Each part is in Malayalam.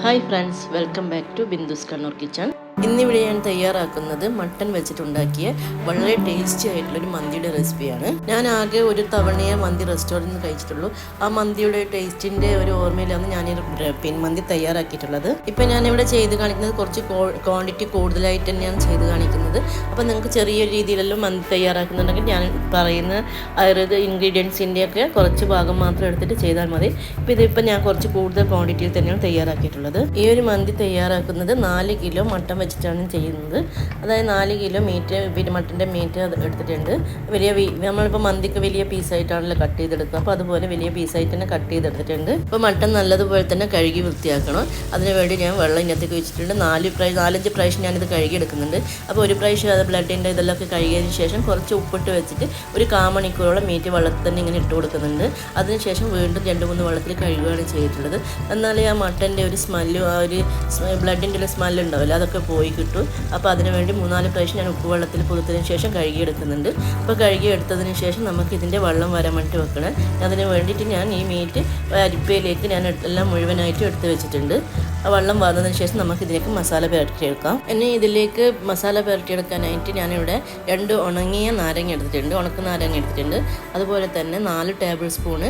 Hi friends, welcome back to Bindu's Kannur kitchen. ഇന്നിവിടെ ഞാൻ തയ്യാറാക്കുന്നത് മട്ടൺ വെച്ചിട്ടുണ്ടാക്കിയ വളരെ ടേസ്റ്റി ആയിട്ടുള്ളൊരു മന്തിയുടെ റെസിപ്പിയാണ്. ഞാൻ ആകെ ഒരു തവണയെ മന്തി റെസ്റ്റോറൻറ്റിൽ നിന്ന് കഴിച്ചിട്ടുള്ളൂ. ആ മന്തിയുടെ ടേസ്റ്റിൻ്റെ ഒരു ഓർമ്മയിലാണ് ഞാൻ മന്തി തയ്യാറാക്കിയിട്ടുള്ളത്. ഇപ്പം ഞാനിവിടെ ചെയ്ത് കാണിക്കുന്നത് കുറച്ച് ക്വാണ്ടിറ്റി കൂടുതലായിട്ട് തന്നെയാണ് ചെയ്ത് കാണിക്കുന്നത്. അപ്പോൾ നിങ്ങൾക്ക് ചെറിയൊരു രീതിയിലെല്ലാം മന്തി തയ്യാറാക്കുന്നുണ്ടെങ്കിൽ ഞാൻ പറയുന്ന അതായത് ഇൻഗ്രീഡിയൻസിൻ്റെയൊക്കെ കുറച്ച് ഭാഗം മാത്രം എടുത്തിട്ട് ചെയ്താൽ മതി. ഇതിപ്പോൾ ഞാൻ കുറച്ച് കൂടുതൽ ക്വാണ്ടിറ്റിയിൽ തന്നെയാണ് തയ്യാറാക്കിയിട്ടുള്ളത്. ഈ ഒരു മന്തി തയ്യാറാക്കുന്നത് 4 കിലോ മട്ടൺ വെച്ചിട്ടാണ് ചെയ്യുന്നത്. അതായത് 4 കിലോ മീറ്റ്, പിന്നെ മട്ടൻ്റെ മീറ്റ് എടുത്തിട്ടുണ്ട്. നമ്മളിപ്പോൾ മന്തിക്ക് വലിയ പീസായിട്ടാണല്ലോ കട്ട് ചെയ്തെടുക്കുക, അപ്പോൾ അതുപോലെ വലിയ പീസായിട്ട് തന്നെ കട്ട് ചെയ്തെടുത്തിട്ടുണ്ട്. ഇപ്പോൾ മട്ടൺ നല്ലതുപോലെ തന്നെ കഴുകി വൃത്തിയാക്കണം. അതിനുവേണ്ടി ഞാൻ വെള്ളം ഇതിനകത്തേക്ക് വെച്ചിട്ടുണ്ട്. 4-5 പ്രാവശ്യം ഞാനിത് കഴുകി എടുക്കുന്നുണ്ട്. അപ്പോൾ ഒരു പ്രാവശ്യം അത് ബ്ലഡിൻ്റെ ഇതെല്ലാം കഴുകിയതിന് ശേഷം കുറച്ച് ഉപ്പിട്ട് വെച്ചിട്ട് ഒരു 1/4 മണിക്കൂറോളം മീറ്റ് വെള്ളത്തിൽ തന്നെ ഇങ്ങനെ ഇട്ട് കൊടുക്കുന്നുണ്ട്. അതിനുശേഷം വീണ്ടും 2-3 വെള്ളത്തിൽ കഴുകുകയാണ് ചെയ്തിട്ടുള്ളത്. എന്നാലേ ആ മട്ടൻ്റെ ഒരു സ്മെല്ലും ആ ഒരു ബ്ലഡിൻ്റെ ഒരു സ്മെല്ല് ഉണ്ടാവില്ല, അതൊക്കെ പോയി കിട്ടും. അപ്പോൾ അതിനുവേണ്ടി 3-4 പ്രാവശ്യം ഞാൻ ഉപ്പ് വെള്ളത്തിൽ പുതുത്തതിന് ശേഷം കഴുകിയെടുക്കുന്നുണ്ട്. അപ്പോൾ കഴുകിയെടുത്തതിന് ശേഷം നമുക്ക് ഇതിൻ്റെ വെള്ളം വരാൻ വേണ്ടി വെക്കണം. അതിന് വേണ്ടിയിട്ട് ഞാൻ ഈ മീറ്റ് അരിപ്പയിലേക്ക് ഞാൻ എല്ലാം മുഴുവനായിട്ട് എടുത്ത് വെച്ചിട്ടുണ്ട്. ആ വെള്ളം വന്നതിന് ശേഷം നമുക്ക് ഇതിലേക്ക് മസാല പുരട്ടിയെടുക്കാം. ഇനി ഇതിലേക്ക് മസാല പുരട്ടിയെടുക്കാനായിട്ട് ഞാനിവിടെ 2 ഉണങ്ങിയ നാരങ്ങ എടുത്തിട്ടുണ്ട്, ഉണക്ക നാരങ്ങ എടുത്തിട്ടുണ്ട്. അതുപോലെ തന്നെ 4 ടേബിൾ സ്പൂണ്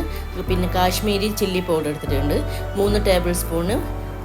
പിന്നെ കാശ്മീരി ചില്ലി പൗഡർ എടുത്തിട്ടുണ്ട്, 3 ടേബിൾ സ്പൂണ്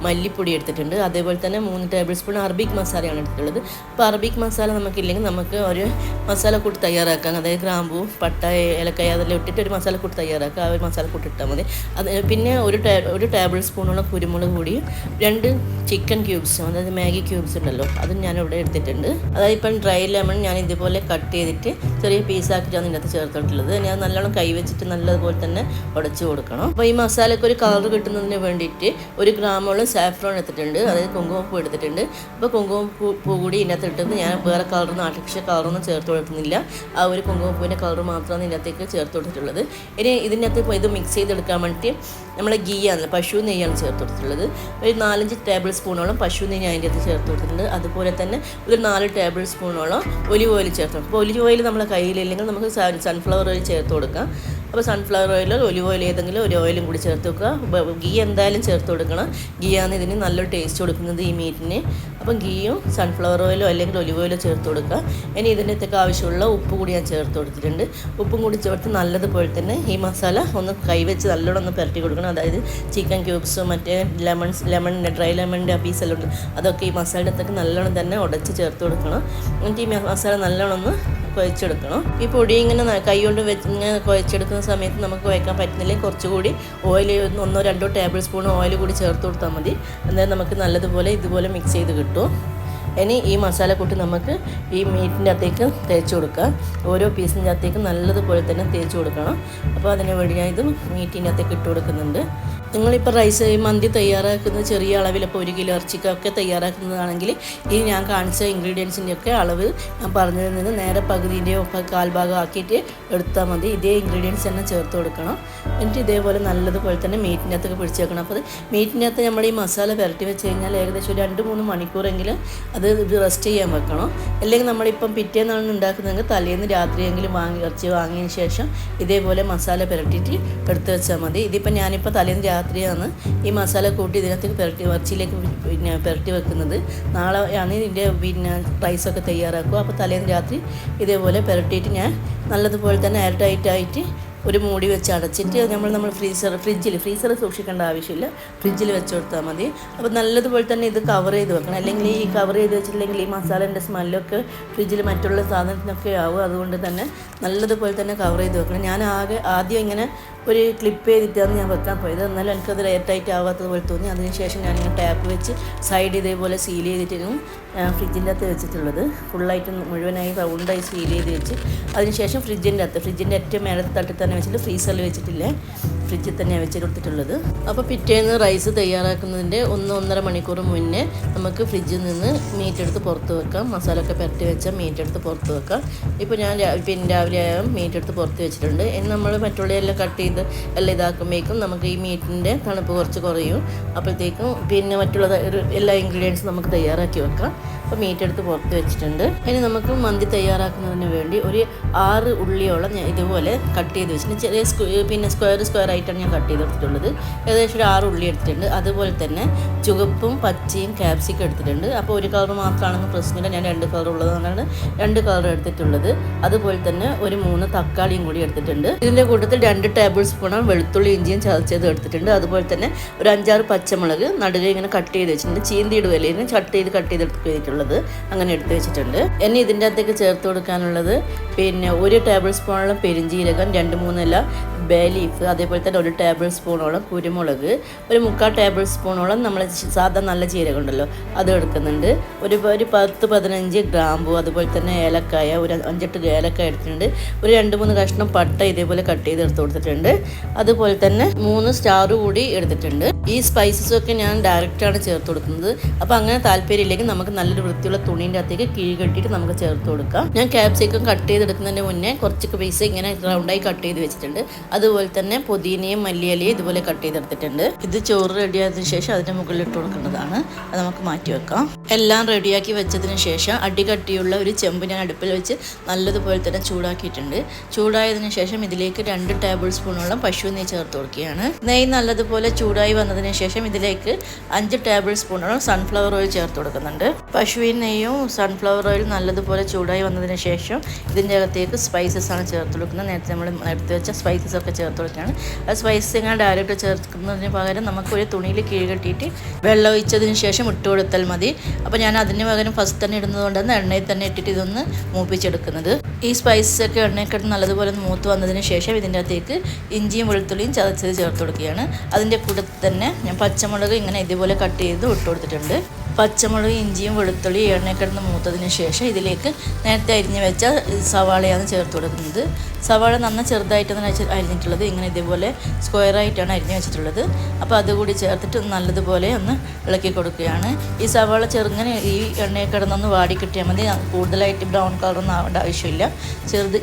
മല്ലിപ്പൊടി എടുത്തിട്ടുണ്ട്. അതേപോലെ തന്നെ 3 ടേബിൾ സ്പൂൺ അറബിക് മസാലയാണ് എടുത്തിട്ടുള്ളത്. അപ്പോൾ അറബിക് മസാല നമുക്കില്ലെങ്കിൽ നമുക്ക് ഒരു മസാലക്കൂട്ട് തയ്യാറാക്കാം. അതായത് ഗ്രാമ്പൂ, പട്ട, ഏലക്കായ അതെല്ലാം ഇട്ടിട്ട് ഒരു മസാലക്കൂട്ട് തയ്യാറാക്കുക. ആ ഒരു മസാലക്കൂട്ട് ഇട്ടാൽ മതി. അത് പിന്നെ ഒരു ടേബിൾ സ്പൂണോളം കുരുമുളക് പൊടി, 2 ചിക്കൻ ക്യൂബ്സ്, അതായത് മാഗി ക്യൂബ്സ് ഉണ്ടല്ലോ, അതും ഞാനിവിടെ എടുത്തിട്ടുണ്ട്. അതായത് ഇപ്പം ഡ്രൈ ലെമൺ ഞാൻ ഇതുപോലെ കട്ട് ചെയ്തിട്ട് ചെറിയ പീസാക്കിയിട്ടാണ് ഇതിനകത്ത് ചേർത്തിട്ടുള്ളത്. ഞാൻ നല്ലോണം കൈ വെച്ചിട്ട് നല്ലതുപോലെ തന്നെ ഉടച്ചു കൊടുക്കണം. അപ്പോൾ ഈ മസാലയ്ക്ക് ഒരു കളർ കിട്ടുന്നതിന് വേണ്ടിയിട്ട് 1 ഗ്രാമോളം സാഫ്രോൺ എടുത്തിട്ടുണ്ട്, അതായത് കുങ്കുമപ്പൂ എടുത്തിട്ടുണ്ട്. അപ്പോൾ കുങ്കുമപ്പൂ കൂടി ഇതിനകത്ത് ഇട്ടത് ഞാൻ വേറെ കളറൊന്നും ആർട്ടിഫിഷ്യൽ കളറൊന്നും ചേർത്ത് കൊടുക്കുന്നില്ല. ആ ഒരു കുങ്കുമപ്പൂവിൻ്റെ കളർ മാത്രമാണ് ഇതിനകത്തേക്ക് ചേർത്ത് കൊടുത്തിട്ടുള്ളത്. ഇനി ഇതിനകത്ത് ഇത് മിക്സ് ചെയ്തെടുക്കാൻ വേണ്ടിയിട്ട് നമ്മളെ ഗീയാണ്, പശു നെയ്യാണ് ചേർത്ത് കൊടുത്തിട്ടുള്ളത്. ഒരു 4-5 ടേബിൾ സ്പൂണോളം പശു നെയ്യ് അതിൻ്റെ അകത്ത് ചേർത്ത് കൊടുത്തിട്ടുണ്ട്. അതുപോലെ തന്നെ ഒരു 4 ടേബിൾ സ്പൂണോളം ഒലിവ് ഓയിൽ ചേർത്ത് കൊടുക്കും. അപ്പോൾ ഒലിവ് ഓയിൽ നമ്മളെ കയ്യിലില്ലെങ്കിൽ നമുക്ക് സൺഫ്ലവർ ഓയിൽ ചേർത്ത് കൊടുക്കാം. അപ്പോൾ സൺഫ്ലവർ ഓയിൽ, ഒലിവ് ഓയിൽ ഏതെങ്കിലും ഒരു ഓയിലും കൂടി ചേർത്ത് വെക്കുക. ഗീ എന്തായാലും ചേർത്ത് കൊടുക്കണം. ഗീയാണ് ഇതിന് നല്ലൊരു ടേസ്റ്റ് കൊടുക്കുന്നത് ഈ മീറ്റിന്. അപ്പം ഗീയും സൺഫ്ലവർ ഓയിലോ അല്ലെങ്കിൽ ഒലിവ് ഓയിലോ ചേർത്ത് കൊടുക്കുക. ഇനി ഇതിനകത്തേക്ക് ആവശ്യമുള്ള ഉപ്പ് കൂടി ഞാൻ ചേർത്ത് കൊടുത്തിട്ടുണ്ട്. ഉപ്പും കൂടി ചേർത്ത് നല്ലതുപോലെ തന്നെ ഈ മസാല ഒന്ന് കൈവച്ച് നല്ലോണം ഒന്ന് പുരട്ടി കൊടുക്കണം. അതായത് ചിക്കൻ ക്യൂബ്സും മറ്റേ ഡ്രൈ ലെമണിൻ്റെ പീസെല്ലാം ഉണ്ട്, അതൊക്കെ ഈ മസാലയുടെ അകത്തേക്ക് നല്ലോണം തന്നെ ഉടച്ച് ചേർത്ത് കൊടുക്കണം. എന്നിട്ട് ഈ മസാല നല്ലോണം ഒന്ന് കുഴച്ചെടുക്കണം. ഈ പൊടി ഇങ്ങനെ കൈ കൊണ്ട് വെച്ച് ഇങ്ങനെ കുഴച്ചെടുക്കുന്ന സമയത്ത് നമുക്ക് കുഴക്കാൻ പറ്റുന്നില്ലെങ്കിൽ കുറച്ചുകൂടി ഓയിൽ 1-2 ടേബിൾ സ്പൂൺ ഓയിൽ കൂടി ചേർത്ത് കൊടുത്താൽ മതി. എന്നാലും നമുക്ക് നല്ലതുപോലെ ഇതുപോലെ മിക്സ് ചെയ്ത് കിട്ടും. ഇനി ഈ മസാലക്കൂട്ട് നമുക്ക് ഈ മീറ്റിൻ്റെ അകത്തേക്ക് തേച്ച് കൊടുക്കാം. ഓരോ പീസിൻ്റെ അകത്തേക്ക് നല്ലതുപോലെ തന്നെ തേച്ച് കൊടുക്കണം. അപ്പോൾ അതിന് വേണ്ടി ഞാൻ ഇത് മീറ്റിൻ്റെ അകത്തേക്ക് ഇട്ട് കൊടുക്കുന്നുണ്ട്. നിങ്ങളിപ്പോൾ മന്തി തയ്യാറാക്കുന്നത് ചെറിയ അളവിൽ, ഇപ്പോൾ 1 കിലോ ഇറച്ചിക്കൊക്കെ തയ്യാറാക്കുന്നതാണെങ്കിൽ ഈ ഞാൻ കാണിച്ച ഇൻഗ്രീഡിയൻസിൻ്റെയൊക്കെ അളവ് ഞാൻ പറഞ്ഞതിൽ നിന്ന് നേരെ പകുതിൻ്റെയോ 1/4 ഭാഗം ആക്കിയിട്ട് എടുത്താൽ മതി. ഇതേ ഇൻഗ്രീഡിയൻസ് തന്നെ ചേർത്ത് കൊടുക്കണം. എന്നിട്ട് ഇതേപോലെ നല്ലതുപോലെ തന്നെ മീറ്റിൻ്റെ അകത്തൊക്കെ പിടിച്ച് വെക്കണം. അപ്പോൾ മീറ്റിൻ്റെ അകത്ത് നമ്മൾ ഈ മസാല പുരട്ടി വെച്ച് കഴിഞ്ഞാൽ ഏകദേശം ഒരു 2-3 മണിക്കൂറെങ്കിലും ഇത് റെസ്റ്റ് ചെയ്യാൻ വെക്കണം. അല്ലെങ്കിൽ നമ്മളിപ്പം പിറ്റേന്നാണ് ഉണ്ടാക്കുന്നതെങ്കിൽ തലേന്ന് രാത്രിയെങ്കിലും ഇറച്ചി വാങ്ങിയതിന് ശേഷം ഇതേപോലെ മസാല പുരട്ടിയിട്ട് എടുത്ത് വെച്ചാൽ മതി. ഇതിപ്പോൾ ഞാനിപ്പോൾ തലേന്ന് രാത്രിയാണ് ഈ മസാല കൂട്ടി ഇതിനകത്ത് ഇറച്ചിയിലേക്ക് പുരട്ടി വെക്കുന്നത്. നാളെ ആണ് ഇതിൻ്റെ റൈസൊക്കെ തയ്യാറാക്കുക. അപ്പോൾ തലേന്ന് രാത്രി ഇതേപോലെ പുരട്ടിയിട്ട് ഞാൻ നല്ലതുപോലെ തന്നെ എയർ ടൈറ്റായിട്ട് ഒരു മൂടി വെച്ച് അടച്ചിട്ട് നമ്മൾ ഫ്രിഡ്ജിൽ സൂക്ഷിക്കേണ്ട ആവശ്യമില്ല, ഫ്രിഡ്ജിൽ വെച്ച് കൊടുത്താൽ മതി. അപ്പോൾ നല്ലതുപോലെ തന്നെ ഇത് കവർ ചെയ്ത് വെക്കണം. അല്ലെങ്കിൽ ഈ കവർ ചെയ്ത് വെച്ചിട്ടില്ലെങ്കിൽ ഈ മസാലേൻ്റെ സ്മെല്ലൊക്കെ ഫ്രിഡ്ജിൽ മറ്റുള്ള സാധനത്തിനൊക്കെ ആവും. അതുകൊണ്ട് തന്നെ നല്ലതുപോലെ തന്നെ കവർ ചെയ്ത് വെക്കണം. ഞാൻ ആദ്യം ഇങ്ങനെ ഒരു ക്ലിപ്പ് ചെയ്തിട്ടാണ് ഞാൻ വെക്കാൻ പോയത്. എന്നാലും എനിക്കത് എയർ ടൈറ്റ് ആവാത്തതുപോലെ തോന്നി. അതിനുശേഷം ഞാനിങ്ങനെ ടാപ്പ് വെച്ച് സൈഡ് ഇതേപോലെ സീൽ ചെയ്തിട്ടാണ് ഫ്രിഡ്ജിൻ്റെ അകത്ത് വെച്ചിട്ടുള്ളത്. ഫുള്ളായിട്ട് മുഴുവനായി റൗണ്ടായി സീൽ ചെയ്ത് വെച്ച് അതിനുശേഷം ഫ്രിഡ്ജിൻ്റെ ഏറ്റവും മേലത്തെ തട്ടിൽ തന്നെ വെച്ചിട്ട് ഫ്രീസറിൽ വെച്ചിട്ടില്ല, ഫ്രിഡ്ജിൽ തന്നെയാണ് വെച്ച് കൊടുത്തിട്ടുള്ളത്. അപ്പോൾ പിറ്റേന്ന് റൈസ് തയ്യാറാക്കുന്നതിൻ്റെ 1-1.5 മണിക്കൂർ മുന്നേ നമുക്ക് ഫ്രിഡ്ജിൽ നിന്ന് മീറ്റ് എടുത്ത് പുറത്ത് വെക്കാം. മസാല ഒക്കെ പുരട്ടി വെച്ചാൽ മീറ്റ് എടുത്ത് പുറത്ത് വെക്കാം. ഇപ്പോൾ ഞാൻ രാവിലെ മീറ്റ് എടുത്ത് പുറത്ത് വെച്ചിട്ടുണ്ട്. ഇനി നമ്മൾ മറ്റുള്ള എല്ലാം കട്ട് ചെയ്ത് എല്ലാം ഇതാക്കുമ്പോഴേക്കും നമുക്ക് ഈ മീറ്റിൻ്റെ തണുപ്പ് കുറച്ച് കുറയും. അപ്പോഴത്തേക്കും പിന്നെ മറ്റുള്ള എല്ലാ ഇൻഗ്രീഡിയൻസും നമുക്ക് തയ്യാറാക്കി വെക്കാം. അപ്പോൾ മീറ്റ് എടുത്ത് പുറത്ത് വെച്ചിട്ടുണ്ട്. ഇനി നമുക്ക് മന്തി തയ്യാറാക്കുന്നതിന് വേണ്ടി ഒരു 6 ഉള്ളിയോളം ഞാൻ ഇതുപോലെ കട്ട് ചെയ്ത് വെച്ചിട്ടുണ്ട്. ചെറിയ സ്ക്വയർ ആയിട്ടാണ് ഞാൻ കട്ട് ചെയ്തെടുത്തിട്ടുള്ളത്. ഏകദേശം ഒരു 6 ഉള്ളി എടുത്തിട്ടുണ്ട്. അതുപോലെ തന്നെ ചുവപ്പും പച്ചയും ക്യാപ്സിക്കം എടുത്തിട്ടുണ്ട്. അപ്പോൾ ഒരു കളർ മാത്രമാണെങ്കിൽ പ്രശ്നമില്ല, ഞാൻ 2 കളർ ഉള്ളതാണ് 2 കളർ എടുത്തിട്ടുള്ളത്. അതുപോലെ തന്നെ ഒരു 3 തക്കാളിയും കൂടി എടുത്തിട്ടുണ്ട്. ഇതിൻ്റെ കൂട്ടത്തിൽ 2 ടേബിൾ സ്പൂണോളം വെളുത്തുള്ളി ഇഞ്ചിയും ചതച്ചത് എടുത്തിട്ടുണ്ട്. അതുപോലെ തന്നെ ഒരു 5-6 പച്ചമുളക് നടുകെ ഇങ്ങനെ കട്ട് ചെയ്ത് വെച്ചിട്ടുണ്ട്. ചീന്തിയിടുകയില്ല, കട്ട് ചെയ്തിട്ടുള്ളത് അങ്ങനെ എടുത്ത് വെച്ചിട്ടുണ്ട്. ഇനി ഇതിൻ്റെ അകത്തേക്ക് ചേർത്ത് കൊടുക്കാനുള്ളത് ഒരു ടേബിൾ സ്പൂണോളം പെരിഞ്ചീരകം, 2-3 ഇല ബേ ലീഫ്, അതേപോലെ തന്നെ 1 ടേബിൾ സ്പൂണോളം കുരുമുളക്, ഒരു 3/4 ടേബിൾ സ്പൂണോളം നമ്മൾ സാധാ നല്ല ജീരകം ഉണ്ടല്ലോ അത് എടുക്കുന്നുണ്ട്. ഒരു 10-15 ഗ്രാമ്പു, അതുപോലെ തന്നെ ഏലക്കായ, ഒരു 5-8 ഏലക്കായ എടുത്തിട്ടുണ്ട്. ഒരു 2-3 കഷ്ണം പട്ട ഇതേപോലെ കട്ട് ചെയ്ത് എടുത്ത് കൊടുത്തിട്ടുണ്ട്. അതുപോലെ തന്നെ 3 സ്റ്റാർ കൂടി എടുത്തിട്ടുണ്ട്. ഈ സ്പൈസസൊക്കെ ഞാൻ ഡയറക്റ്റാണ് ചേർത്ത് കൊടുക്കുന്നത്. അപ്പോൾ അങ്ങനെ താല്പര്യമില്ലെങ്കിൽ നമുക്ക് നല്ലൊരു വൃത്തിയുള്ള തുണീൻ്റെ അകത്തേക്ക് കിഴി കെട്ടിയിട്ട് നമുക്ക് ചേർത്ത് കൊടുക്കാം. ഞാൻ ക്യാപ്സിക്കം കട്ട് ചെയ്തെടുക്കുന്നതിന് മുന്നേ കുറച്ച് പീസ് ഇങ്ങനെ റൗണ്ടായി കട്ട് ചെയ്ത് വെച്ചിട്ടുണ്ട്. അതുപോലെ തന്നെ പുതിനയും മല്ലിയിലയും ഇതുപോലെ കട്ട് ചെയ്തെടുത്തിട്ടുണ്ട്. ഇത് ചോറ് റെഡിയായതിനു ശേഷം അതിൻ്റെ മുകളിൽ ഇട്ട് കൊടുക്കേണ്ടതാണ്. അത് നമുക്ക് മാറ്റി വെക്കാം. എല്ലാം റെഡിയാക്കി വെച്ചതിന് ശേഷം അടികട്ടിയുള്ള ഒരു ചെമ്പ് ഞാൻ അടുപ്പിൽ വെച്ച് നല്ലതുപോലെ തന്നെ ചൂടാക്കിയിട്ടുണ്ട്. ചൂടായതിനു ശേഷം ഇതിലേക്ക് 2 ടേബിൾ സ്പൂണോളം പശു നെയ്യ് ചേർത്ത് കൊടുക്കുകയാണ്. നെയ്യ് നല്ലതുപോലെ ചൂടായി വന്നതിന് ശേഷം ഇതിലേക്ക് 5 ടേബിൾ സ്പൂണോളം സൺഫ്ലവർ ഓയിൽ ചേർത്ത് കൊടുക്കുന്നുണ്ട്. പശുവിൻ നെയ്യും സൺഫ്ലവർ ഓയിൽ നല്ലതുപോലെ ചൂടായി വന്നതിന് ശേഷം ഇതിൻ്റെ അകത്തേക്ക് സ്പൈസസ് ആണ് ചേർത്ത് കൊടുക്കുന്നത്. നേരത്തെ നമ്മൾ എടുത്ത് വെച്ച സ്പൈസസ് ഒക്കെ ചേർത്ത് കൊടുക്കുകയാണ്. ആ സ്പൈസസ് ഇങ്ങനെ ഡയറക്റ്റ് ചേർക്കുന്നതിന് പകരം നമുക്കൊരു തുണിയിൽ കിഴി കെട്ടിയിട്ട് വെള്ളം ഒഴിച്ചതിന് ശേഷം ഇട്ട് കൊടുത്താൽ മതി. അപ്പോൾ ഞാൻ അതിന് പകരം ഫസ്റ്റ് തന്നെ ഇടുന്നതുകൊണ്ടാണ് എണ്ണയിൽ തന്നെ ഇട്ടിട്ട് ഇതൊന്ന് മൂപ്പിച്ചെടുക്കുന്നത്. ഈ സ്പൈസസ് ഒക്കെ എണ്ണയിൽ കിടന്ന് നല്ലതുപോലെ മൂത്ത് വന്നതിന് ശേഷം ഇതിൻ്റെ അകത്തേക്ക് ഇഞ്ചിയും വെളുത്തുള്ളിയും ചതച്ചത് ചേർത്ത് കൊടുക്കുകയാണ്. അതിൻ്റെ കൂടെ തന്നെ ഞാൻ പച്ചമുളക് ഇങ്ങനെ ഇതുപോലെ കട്ട് ചെയ്ത് ഇട്ട് കൊടുത്തിട്ടുണ്ട്. പച്ചമുളക് ഇഞ്ചിയും വെളുത്തുള്ളി എണ്ണയിൽ കിടന്ന് മൂത്തതിന് ശേഷം ഇതിലേക്ക് നേരത്തെ അരിഞ്ഞ് വെച്ച സവാളയാണ് ചേർത്ത് കൊടുക്കുന്നത്. സവാള നന്നായി ചെറുതായിട്ടാണ് അരിഞ്ഞിട്ടുള്ളത്. ഇങ്ങനെ ഇതേപോലെ സ്ക്വയറായിട്ടാണ് അരിഞ്ഞ് വെച്ചിട്ടുള്ളത്. അപ്പോൾ അതുകൂടി ചേർത്തിട്ട് നല്ലതുപോലെ ഒന്ന് ഇളക്കി കൊടുക്കുകയാണ്. ഈ സവാള ചെറുങ്ങനെ ഈ എണ്ണയിൽ കിടന്നൊന്ന് വാടി കിട്ടിയാൽ മതി. കൂടുതലായിട്ട് ബ്രൗൺ കളറൊന്നും ആവേണ്ട ആവശ്യമില്ല.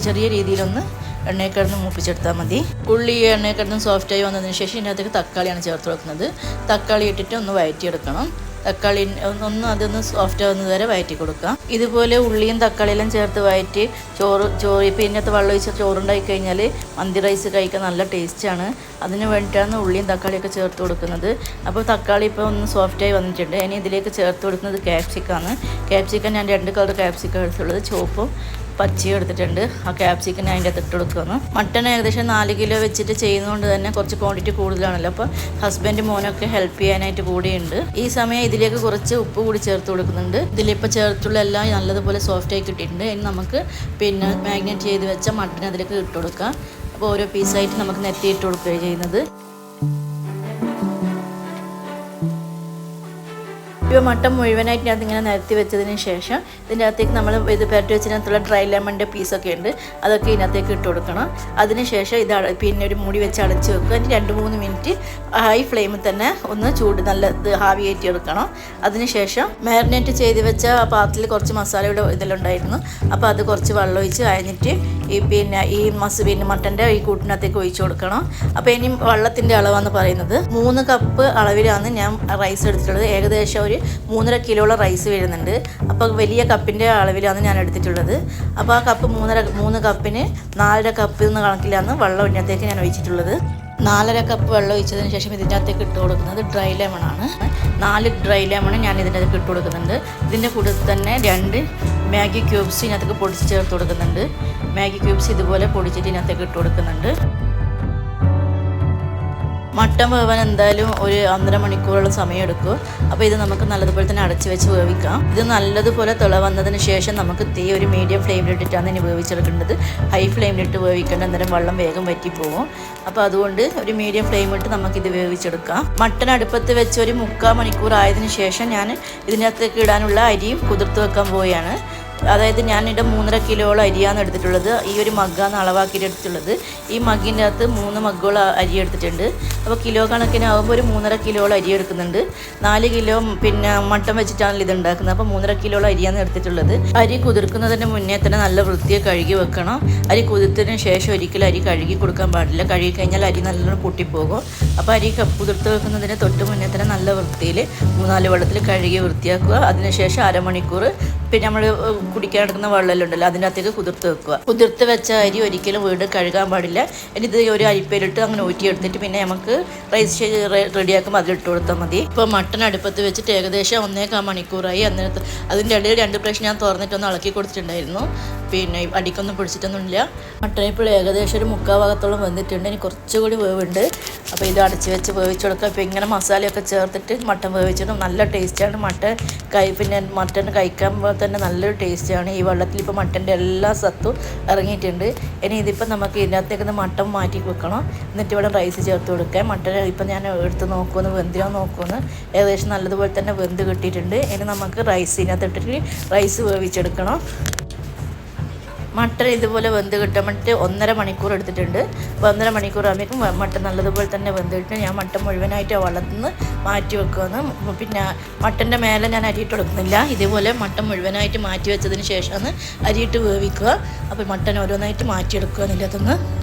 ചെറിയ രീതിയിലൊന്ന് എണ്ണയിൽ കിടന്ന് മൂപ്പിച്ചെടുത്താൽ മതി. ഉള്ളി എണ്ണയിൽ കിടന്ന് സോഫ്റ്റായി വന്നതിന് ശേഷം ഇതിനകത്തേക്ക് തക്കാളിയാണ് ചേർത്ത് കൊടുക്കുന്നത്. തക്കാളി ഇട്ടിട്ട് ഒന്ന് വഴറ്റിയെടുക്കണം. തക്കാളി അതൊന്ന് സോഫ്റ്റ് ആവുന്നത് വരെ വഴറ്റി കൊടുക്കാം. ഇതുപോലെ ഉള്ളിയും തക്കാളിയെല്ലാം ചേർത്ത് വഴറ്റി ചോറ് ഇപ്പോൾ ഇതിനകത്ത് വെള്ളം ഒഴിച്ച ചോറുണ്ടായി കഴിഞ്ഞാൽ മന്തി റൈസ് കഴിക്കാൻ നല്ല ടേസ്റ്റാണ്. അതിന് വേണ്ടിയിട്ടാണ് ഉള്ളിയും തക്കാളിയൊക്കെ ചേർത്ത് കൊടുക്കുന്നത്. അപ്പോൾ തക്കാളി ഇപ്പോൾ ഒന്ന് സോഫ്റ്റായി വന്നിട്ടുണ്ട്. ഇനി ഇതിലേക്ക് ചേർത്ത് കൊടുക്കുന്നത് ക്യാപ്സിക്കാണ്. ക്യാപ്സിക്കം ഞാൻ 2 കളർ ക്യാപ്സിക്കം എടുത്തുള്ളത്, ചുവപ്പും പച്ചയും എടുത്തിട്ടുണ്ട്. ആ ക്യാപ്സിക്കം അതിൻ്റെ അകത്ത് ഇട്ട് കൊടുക്കുന്നു. മട്ടൺ ഏകദേശം 4 കിലോ വെച്ചിട്ട് ചെയ്യുന്നതുകൊണ്ട് തന്നെ കുറച്ച് ക്വാണ്ടിറ്റി കൂടുതലാണല്ലോ. അപ്പോൾ ഹസ്ബൻഡ് മോനൊക്കെ ഹെൽപ്പ് ചെയ്യാനായിട്ട് കൂടിയുണ്ട്. ഈ സമയം ഇതിലേക്ക് കുറച്ച് ഉപ്പ് കൂടി ചേർത്ത് കൊടുക്കുന്നുണ്ട്. ഇതിലിപ്പോൾ ചേർത്തുള്ള എല്ലാം നല്ലതുപോലെ സോഫ്റ്റായി കിട്ടിയിട്ടുണ്ട്. ഇനി നമുക്ക് മാഗ്നേറ്റ് ചെയ്ത് വെച്ച മട്ടൺ അതിലേക്ക് ഇട്ട് കൊടുക്കാം. അപ്പോൾ ഓരോ പീസായിട്ട് നമുക്ക് നെറ്റി ഇട്ട് കൊടുക്കുകയാണ് ചെയ്യുന്നത്. ഇപ്പോൾ മട്ടൻ മുഴുവനായിട്ട് അതിങ്ങനെ നിരത്തി വെച്ചതിന് ശേഷം ഇതിൻ്റെ അകത്തേക്ക് നമ്മൾ ഇത് പുരട്ടി വെച്ചതിനകത്തുള്ള ഡ്രൈ ലെമണിൻ്റെ പീസൊക്കെ ഉണ്ട്, അതൊക്കെ ഇതിനകത്തേക്ക് ഇട്ട് കൊടുക്കണം. അതിനുശേഷം ഇത് ഒരു മൂടി വെച്ച് അടച്ച് വെക്കുക. അതിന് 2-3 മിനിറ്റ് ഹൈ ഫ്ലെയിമിൽ തന്നെ ഒന്ന് നല്ല ഹാവി ആയിട്ട് എടുക്കണം. അതിനുശേഷം മാരിനേറ്റ് ചെയ്ത് വെച്ച പാത്രത്തിൽ കുറച്ച് മസാലയുടെ ഇതെല്ലാം ഉണ്ടായിരുന്നു. അപ്പോൾ അത് കുറച്ച് വെള്ളം ഒഴിച്ച് അയഞ്ഞിട്ട് ഈ മട്ടൻ്റെ ഈ കൂട്ടിനകത്തേക്ക് ഒഴിച്ചു കൊടുക്കണം. അപ്പോൾ ഇനി വെള്ളത്തിൻ്റെ അളവാന്ന് പറയുന്നത് 3 കപ്പ് അളവിലാണ് ഞാൻ റൈസ് എടുത്തിട്ടുള്ളത്. ഏകദേശം ഒരു 3.5 കിലോളം റൈസ് വരുന്നുണ്ട്. അപ്പോൾ വലിയ കപ്പിൻ്റെ അളവിലാണ് ഞാൻ എടുത്തിട്ടുള്ളത്. അപ്പോൾ ആ കപ്പ് 3 കപ്പിന് 4.5 കപ്പ് എന്ന കണക്കിലാണ് വെള്ളം ഇതിനകത്തേക്ക് ഞാൻ ഒഴിച്ചിട്ടുള്ളത്. 4.5 കപ്പ് വെള്ളം ഒഴിച്ചതിന് ശേഷം ഇതിൻ്റെ അകത്തേക്ക് ഇട്ട് കൊടുക്കുന്നത് ഡ്രൈ ലെമണാണ്. 4 ഡ്രൈ ലെമൺ ഞാൻ ഇതിൻ്റെ അകത്തേക്ക് ഇട്ട് കൊടുക്കുന്നുണ്ട്. ഇതിൻ്റെ കൂടെ തന്നെ 2 മാഗി ക്യൂബ്സ് ഇതിനകത്തേക്ക് പൊടിച്ച് ചേർത്ത് കൊടുക്കുന്നുണ്ട്. മാഗി ക്യൂബ്സ് ഇതുപോലെ പൊടിച്ചിട്ട് ഇതിനകത്തേക്ക് ഇട്ട് കൊടുക്കുന്നുണ്ട്. മട്ടൻ വേവാൻ എന്തായാലും ഒരു 1.5 മണിക്കൂറോളം സമയം എടുക്കും. അപ്പോൾ ഇത് നമുക്ക് നല്ലതുപോലെ തന്നെ അടച്ച് വെച്ച് വേവിക്കാം. ഇത് നല്ലതുപോലെ തിള വന്നതിന് ശേഷം നമുക്ക് തീ ഒരു മീഡിയം ഫ്ലെയിമിലിട്ടിട്ടാണ് ഇനി വേവിച്ചെടുക്കേണ്ടത്. ഹൈ ഫ്ലെയിമിലിട്ട് വേവിക്കേണ്ട, അന്നേരം വെള്ളം വേഗം വറ്റിപ്പോവും. അപ്പോൾ അതുകൊണ്ട് ഒരു മീഡിയം ഫ്ലെയിമിലിട്ട് നമുക്കിത് വേവിച്ചെടുക്കാം. മട്ടൻ അടുപ്പത്ത് വെച്ച് ഒരു 3/4 മണിക്കൂർ ആയതിനു ശേഷം ഞാൻ ഇതിനകത്തേക്ക് ഇടാനുള്ള അരിയും കുതിർത്ത് വെക്കാൻ പോവുകയാണ്. അതായത് ഞാനിവിടെ 3.5 കിലോളം അരിയാണ് എടുത്തിട്ടുള്ളത്. ഈ ഒരു മഗ്ഗാണ് അളവാക്കിയിട്ട് എടുത്തിട്ടുള്ളത്. ഈ മഗ്ഗിൻ്റെ അകത്ത് 3 മഗ്ഗോളം അരി എടുത്തിട്ടുണ്ട്. അപ്പോൾ കിലോ കണക്കിനാകുമ്പോൾ ഒരു 3.5 കിലോളം അരി എടുക്കുന്നുണ്ട്. 4 കിലോ പിന്നെ മട്ടൻ വെച്ചിട്ടാണല്ലോ ഇത് ഉണ്ടാക്കുന്നത്. അപ്പോൾ 3.5 കിലോളം അരിയാണ് എടുത്തിട്ടുള്ളത്. അരി കുതിർക്കുന്നതിന് മുന്നേ തന്നെ നല്ല വൃത്തിയെ കഴുകി വെക്കണം. അരി കുതിർത്തതിന് ശേഷം ഒരിക്കലും അരി കഴുകി കൊടുക്കാൻ പാടില്ല. കഴുകി കഴിഞ്ഞാൽ അരി നല്ലോണം പൊട്ടിപ്പോകും. അപ്പോൾ അരി കുതിർത്ത് വെക്കുന്നതിന് തൊട്ട് മുന്നേ തന്നെ നല്ല വൃത്തിയിൽ 3-4 വെള്ളത്തിൽ കഴുകി വൃത്തിയാക്കുക. അതിനുശേഷം അരമണിക്കൂർ പിന്നെ നമ്മൾ കുടിക്കാൻ എടുക്കുന്ന വെള്ളമെല്ലാം ഉണ്ടല്ലോ അതിൻ്റെ അകത്തേക്ക് കുതിർത്ത് വെക്കുക. കുതിർത്ത് വെച്ച അരി ഒരിക്കലും വീണ്ടും കഴുകാൻ പാടില്ല. ഇനി ഇത് ഒരു അരിപ്പയിലിട്ട് അങ്ങനെ ഊറ്റിയെടുത്തിട്ട് പിന്നെ നമുക്ക് റൈസ് റെഡിയാക്കുമ്പോൾ അതിലിട്ട് കൊടുത്താൽ മതി. ഇപ്പോൾ മട്ടൺ അടുപ്പത്ത് വെച്ചിട്ട് ഏകദേശം 1.25 മണിക്കൂറായി. അന്നേരത്ത് അതിൻ്റെ ഇടയിൽ 2 പ്രാവശ്യം ഞാൻ തുറന്നിട്ടൊന്ന് ഇളക്കി കൊടുത്തിട്ടുണ്ടായിരുന്നു. പിന്നെ അടിക്കൊന്നും പിടിച്ചിട്ടൊന്നുമില്ല. മട്ടൺ ഇപ്പോൾ ഏകദേശം ഒരു 3/4 ഭാഗത്തോളം വെന്തിട്ടുണ്ട്. ഇനി കുറച്ചുകൂടി വേവുണ്ട്. അപ്പോൾ ഇത് അടച്ച് വെച്ച് വേവിച്ച് കൊടുക്കുക. ഇപ്പോൾ ഇങ്ങനെ മസാലയൊക്കെ ചേർത്തിട്ട് മട്ടൺ വേവിച്ചിട്ട് നല്ല ടേസ്റ്റാണ്. പിന്നെ മട്ടൺ കഴിക്കുമ്പോൾ തന്നെ നല്ലൊരു ടേസ്റ്റാണ്. ഈ വെള്ളത്തിൽ ഇപ്പോൾ മട്ടൻ്റെ എല്ലാ സത്തും ഇറങ്ങിയിട്ടുണ്ട്. ഇനി ഇതിപ്പോൾ നമുക്ക് ഇതിനകത്തേക്ക് മട്ടൺ മാറ്റി വെക്കണം. എന്നിട്ട് ഇവിടെ റൈസ് ചേർത്ത് കൊടുക്കുക. മട്ടൺ ഇപ്പം ഞാൻ എടുത്ത് നോക്കുമെന്ന് വെന്തിനോ നോക്കുമെന്ന് ഏകദേശം നല്ലതുപോലെ തന്നെ വെന്ത് കിട്ടിയിട്ടുണ്ട്. ഇനി നമുക്ക് റൈസ് ഇതിനകത്ത് ഇട്ടിട്ട് റൈസ് വേവിച്ചെടുക്കണം. മട്ടൺ ഇതുപോലെ വെന്ത് കിട്ടാൻ വേണ്ടിയിട്ട് 1.5 മണിക്കൂർ എടുത്തിട്ടുണ്ട്. അപ്പോൾ 1.5 മണിക്കൂർ ആകുമ്പോഴേക്കും മട്ടൺ നല്ലതുപോലെ തന്നെ വെന്തിട്ട് ഞാൻ മട്ടൺ മുഴുവനായിട്ട് വെള്ളത്തിൽ നിന്ന് മാറ്റി വെക്കുമെന്ന്. പിന്നെ മട്ടൻ്റെ മേലെ ഞാൻ അരിയിട്ട് കൊടുക്കുന്നില്ല. ഇതുപോലെ മട്ടൺ മുഴുവനായിട്ട് മാറ്റി വെച്ചതിന് ശേഷമാണ് അരിയിട്ട് വേവിക്കുക. അപ്പോൾ മട്ടൺ ഓരോന്നായിട്ട് മാറ്റിയെടുക്കുക. അതിനകത്തുനിന്ന്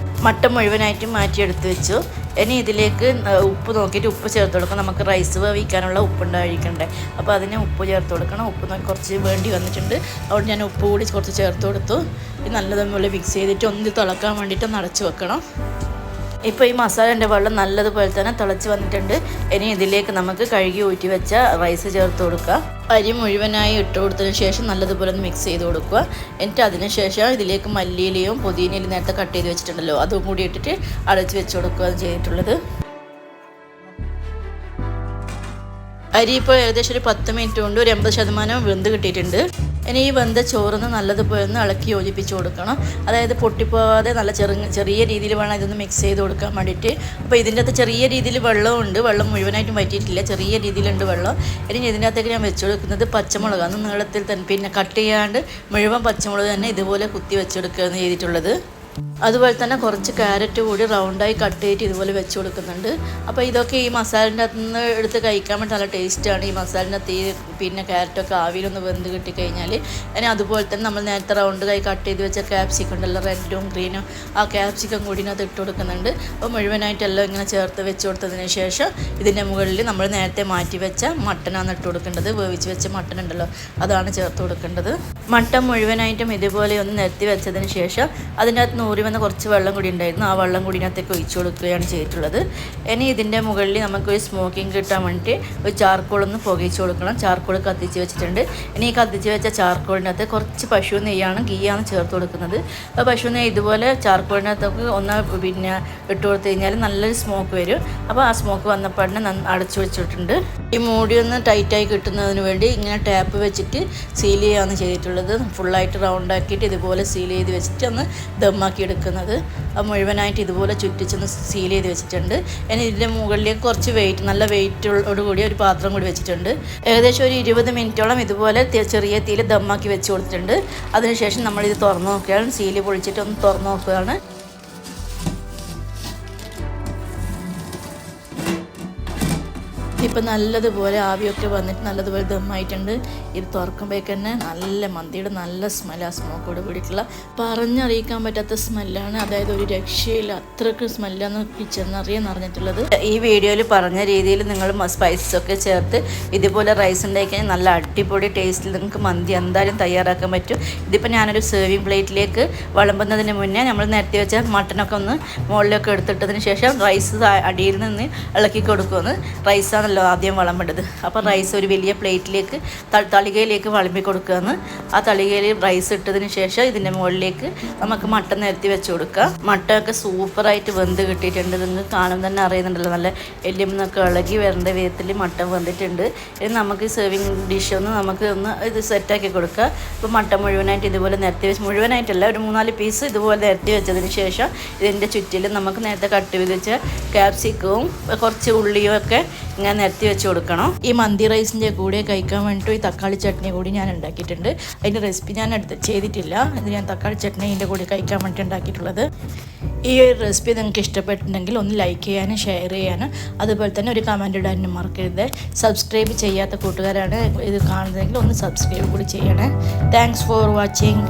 മട്ടൺ മുഴുവനായിട്ട് മാറ്റിയെടുത്ത് വെച്ചു. ഇനി ഇതിലേക്ക് ഉപ്പ് നോക്കിയിട്ട് ഉപ്പ് ചേർത്ത് കൊടുക്കണം. നമുക്ക് റൈസ് വേവിക്കാനുള്ള ഉപ്പുണ്ടായിരിക്കണ്ടേ. അപ്പോൾ അതിന് ഉപ്പ് ചേർത്ത് കൊടുക്കണം. ഉപ്പ് നോക്കി കുറച്ച് വേണ്ടി വന്നിട്ടുണ്ട്. അതുകൊണ്ട് ഞാൻ ഉപ്പ് കൂടി കുറച്ച് ചേർത്ത് കൊടുത്തു. ഇത് നല്ലതുപോലെ മിക്സ് ചെയ്തിട്ട് ഒന്ന് തിളക്കാൻ വേണ്ടിയിട്ട് ഒന്ന് അടച്ച് വെക്കണം. ഇപ്പോൾ ഈ മസാലേൻ്റെ വെള്ളം നല്ലതുപോലെ തന്നെ തിളച്ച് വന്നിട്ടുണ്ട്. ഇനി ഇതിലേക്ക് നമുക്ക് കഴുകി ഊറ്റി വെച്ച റൈസ് ചേർത്ത് കൊടുക്കുക. അരി മുഴുവനായി ഇട്ട് കൊടുത്തതിന് ശേഷം നല്ലതുപോലെ ഒന്ന് മിക്സ് ചെയ്ത് കൊടുക്കുക. എന്നിട്ട് അതിന് ശേഷം ഇതിലേക്ക് മല്ലിയിലയും പുതിനയിലും നേരത്തെ കട്ട് ചെയ്ത് വെച്ചിട്ടുണ്ടല്ലോ അതും കൂടി ഇട്ടിട്ട് അടച്ച് വെച്ച് കൊടുക്കുകയാണ് ചെയ്തിട്ടുള്ളത്. അരി ഇപ്പോൾ ഏകദേശം ഒരു 10 മിനിറ്റ് കൊണ്ട് ഒരു 80% വെന്ത് കിട്ടിയിട്ടുണ്ട്. ഇനി ഈ വെന്ത ചോറൊന്ന് നല്ലതുപോലെ ഒന്ന് ഇളക്കി യോജിപ്പിച്ച് കൊടുക്കണം. അതായത് പൊട്ടിപ്പോവാതെ നല്ല ചെറിയ രീതിയിൽ വേണം ഇതൊന്ന് മിക്സ് ചെയ്ത് കൊടുക്കാൻ വേണ്ടിയിട്ട്. അപ്പോൾ ഇതിൻ്റെ അകത്ത് ചെറിയ രീതിയിൽ വെള്ളമുണ്ട്. വെള്ളം മുഴുവനായിട്ടും വറ്റിയിട്ടില്ല. ചെറിയ രീതിയിലുണ്ട് വെള്ളം. ഇനി ഇതിൻ്റെ അകത്തേക്ക് ഞാൻ വെച്ച് കൊടുക്കുന്നത് പച്ചമുളകാണ്. നീളത്തിൽ തന്നെ പിന്നെ കട്ട് ചെയ്യാണ്ട് മുഴുവൻ പച്ചമുളക് തന്നെ ഇതുപോലെ കുത്തി വെച്ചെടുക്കുകയാണ് ചെയ്തിട്ടുള്ളത്. അതുപോലെ തന്നെ കുറച്ച് ക്യാരറ്റ് കൂടി റൗണ്ടായി കട്ട് ചെയ്തിട്ട് ഇതുപോലെ വെച്ച് കൊടുക്കുന്നുണ്ട്. അപ്പോൾ ഇതൊക്കെ ഈ മസാലേൻ്റെ അകത്ത് നിന്ന് എടുത്ത് കഴിക്കാൻ വേണ്ടി നല്ല ടേസ്റ്റാണ്. ഈ മസാലേൻ്റെ അകത്ത് പിന്നെ ക്യാരറ്റൊക്കെ ആവിയിലൊന്ന് വെന്ത് കിട്ടിക്കഴിഞ്ഞാൽ ഇനി അതുപോലെ തന്നെ നമ്മൾ നേരത്തെ റൗണ്ടായി കട്ട് ചെയ്ത് വെച്ച ക്യാപ്സിക്കം ഉണ്ടല്ലോ, റെഡും ഗ്രീനും, ആ ക്യാപ്സിക്കം കൂടി ഇതിനകത്ത് ഇട്ട് കൊടുക്കുന്നുണ്ട്. അപ്പോൾ മുഴുവനായിട്ടെല്ലാം ഇങ്ങനെ ചേർത്ത് വെച്ച് കൊടുത്തതിന് ശേഷം ഇതിൻ്റെ മുകളിൽ നമ്മൾ നേരത്തെ മാറ്റി വെച്ച മട്ടനാണ് ഇട്ട് കൊടുക്കേണ്ടത്. വേവിച്ച് വെച്ച മട്ടൻ ഉണ്ടല്ലോ അതാണ് ചേർത്ത് കൊടുക്കേണ്ടത്. മട്ടൻ മുഴുവനായിട്ടും ഇതുപോലെ ഒന്ന് നിരത്തി വെച്ചതിന് ശേഷം അതിൻ്റെ അകത്ത് നൂറി വന്ന കുറച്ച് വെള്ളം കൂടി ഉണ്ടായിരുന്നു. ആ വെള്ളം കൂടി ഇതിനകത്തേക്ക് ഒഴിച്ചു കൊടുക്കുകയാണ് ചെയ്തിട്ടുള്ളത്. ഇനി ഇതിൻ്റെ മുകളിൽ നമുക്കൊരു സ്മോക്കിംഗ് കിട്ടാൻ വേണ്ടിയിട്ട് ഒരു ചാർക്കോളൊന്ന് പുകയിച്ച് കൊടുക്കണം. ചാർക്കോൾ കത്തിച്ച് വെച്ചിട്ടുണ്ട്. ഇനി ഈ കത്തിച്ച് വെച്ച ചാർക്കോളിനകത്ത് കുറച്ച് പശു നെയ്യാണ് ഗീയാണ് ചേർത്ത് കൊടുക്കുന്നത്. അപ്പോൾ പശു നെയ്യ് ഇതുപോലെ ചാർക്കോളിനകത്തൊക്കെ ഒന്ന് പിന്നെ ഇട്ട് കൊടുത്തു കഴിഞ്ഞാൽ നല്ലൊരു സ്മോക്ക് വരും. അപ്പോൾ ആ സ്മോക്ക് വന്നപ്പോഴേ അടച്ചു വെച്ചിട്ടുണ്ട്. ഈ മൂടി ഒന്ന് ടൈറ്റായി കിട്ടുന്നതിന് വേണ്ടി ഇങ്ങനെ ടാപ്പ് വെച്ചിട്ട് സീൽ ചെയ്യുകയാണ് ചെയ്തിട്ടുള്ളത്. ഫുള്ളായിട്ട് റൗണ്ടാക്കിയിട്ട് ഇതുപോലെ സീൽ ചെയ്ത് വെച്ചിട്ട് ഒന്ന് ദമ്മാക്കി എടുക്കുന്നത്. അത് മുഴുവനായിട്ട് ഇതുപോലെ ചുറ്റിച്ചൊന്ന് സീൽ ചെയ്ത് വെച്ചിട്ടുണ്ട്. ഇനി ഇതിൻ്റെ മുകളിലേക്ക് കുറച്ച് നല്ല വെയിറ്റോട് കൂടി ഒരു പാത്രം കൂടി വെച്ചിട്ടുണ്ട്. ഏകദേശം ഒരു 20 മിനിറ്റോളം ഇതുപോലെ ചെറിയ തീയിൽ ദമ്മാക്കി വെച്ച് കൊടുത്തിട്ടുണ്ട്. അതിനുശേഷം നമ്മളിത് തുറന്ന് നോക്കുകയാണ്. സീല് പൊളിച്ചിട്ട് ഒന്ന് തുറന്ന് നോക്കുകയാണ്. ഇപ്പം നല്ലതുപോലെ ആവിയൊക്കെ വന്നിട്ട് നല്ലതുപോലെ ദമ്മായിട്ടുണ്ട്. ഇത് തുറക്കുമ്പോഴേക്ക് തന്നെ നല്ല മന്തിയുടെ നല്ല സ്മെല്ല്, ആ സ്മോക്കോട് കൂടിയിട്ടുള്ള പറഞ്ഞറിയിക്കാൻ പറ്റാത്ത സ്മെല്ലാണ്. അതായത് ഒരു രക്ഷയില്ല, അത്രയ്ക്ക് സ്മെല്ലാണ് കിച്ചണിനറിയാൻ അറിഞ്ഞിട്ടുള്ളത്. ഈ വീഡിയോയിൽ പറഞ്ഞ രീതിയിൽ നിങ്ങൾ സ്പൈസസൊക്കെ ചേർത്ത് ഇതുപോലെ റൈസ് ഉണ്ടാക്കിയാൽ നല്ല അടിപൊളി ടേസ്റ്റിൽ നിങ്ങൾക്ക് മന്തി എന്തായാലും തയ്യാറാക്കാൻ പറ്റും. ഇതിപ്പോൾ ഞാനൊരു സെർവിങ് പ്ലേറ്റിലേക്ക് വിളമ്പുന്നതിന് മുന്നേ നമ്മൾ നിരത്തി വെച്ച മട്ടനൊക്കെ ഒന്ന് മുകളിലൊക്കെ എടുത്തിട്ടതിന് ശേഷം റൈസ് അടിയിൽ നിന്ന് ഇളക്കി കൊടുക്കുമെന്ന്. റൈസാണല്ലോ ആദ്യം വിളമ്പേണ്ടത്. അപ്പോൾ റൈസ് ഒരു വലിയ പ്ലേറ്റിലേക്ക് തളികയിലേക്ക് വിളമ്പി കൊടുക്കുകയെന്ന്. ആ തളികയിൽ റൈസ് ഇട്ടതിന് ശേഷം ഇതിൻ്റെ മുകളിലേക്ക് നമുക്ക് മട്ടൻ നിരത്തി വെച്ച് കൊടുക്കുക. മട്ടനൊക്കെ സൂപ്പറായിട്ട് വെന്ത് കിട്ടിയിട്ടുണ്ട്. നിങ്ങൾക്ക് കാണുമ്പോൾ തന്നെ അറിയുന്നുണ്ടല്ലോ, നല്ല എല്ലുമെന്നൊക്കെ ഇളകി വരേണ്ട വിധത്തിൽ മട്ടൻ വെന്തിട്ടുണ്ട്. ഇനി നമുക്ക് സെർവിങ് ഡിഷ് നമുക്ക് ഇത് സെറ്റാക്കി കൊടുക്കുക. ഇപ്പോൾ മട്ടൻ മുഴുവനായിട്ട് ഇതുപോലെ നിരത്തി വെച്ച്, മുഴുവനായിട്ടല്ല ഒരു 3-4 പീസ് ഇതുപോലെ നിരത്തി വെച്ചതിന് ശേഷം ഇതിൻ്റെ ചുറ്റിലും നമുക്ക് നേരത്തെ കട്ട് ചെയ്ത് വെച്ച ക്യാപ്സിക്കവും കുറച്ച് ഉള്ളിയും ഒക്കെ ഇങ്ങനെ നിരത്തി വെച്ച് കൊടുക്കണം. ഈ മന്തി റൈസിൻ്റെ കൂടെ കഴിക്കാൻ വേണ്ടിയിട്ട് ഈ തക്കാളി ചട്നി കൂടി ഞാൻ ഉണ്ടാക്കിയിട്ടുണ്ട്. അതിൻ്റെ റെസിപ്പി ഞാൻ ചെയ്തിട്ടില്ല. ഇത് ഞാൻ തക്കാളി ചട്നി ഇതിൻ്റെ കൂടെ കഴിക്കാൻ വേണ്ടി ഉണ്ടാക്കിയിട്ടുള്ളത്. ഈ ഒരു റെസിപ്പി നിങ്ങൾക്ക് ഇഷ്ടപ്പെട്ടിട്ടുണ്ടെങ്കിൽ ഒന്ന് ലൈക്ക് ചെയ്യാനും ഷെയർ ചെയ്യാനും അതുപോലെ തന്നെ ഒരു കമൻറ്റ് ഇടാനും മറക്കരുത്. സബ്സ്ക്രൈബ് ചെയ്യാത്ത കൂട്ടുകാരാണ് ഇത് കാണുന്നതെങ്കിൽ ഒന്ന് സബ്സ്ക്രൈബ് കൂടി ചെയ്യണേ. Thanks for watching.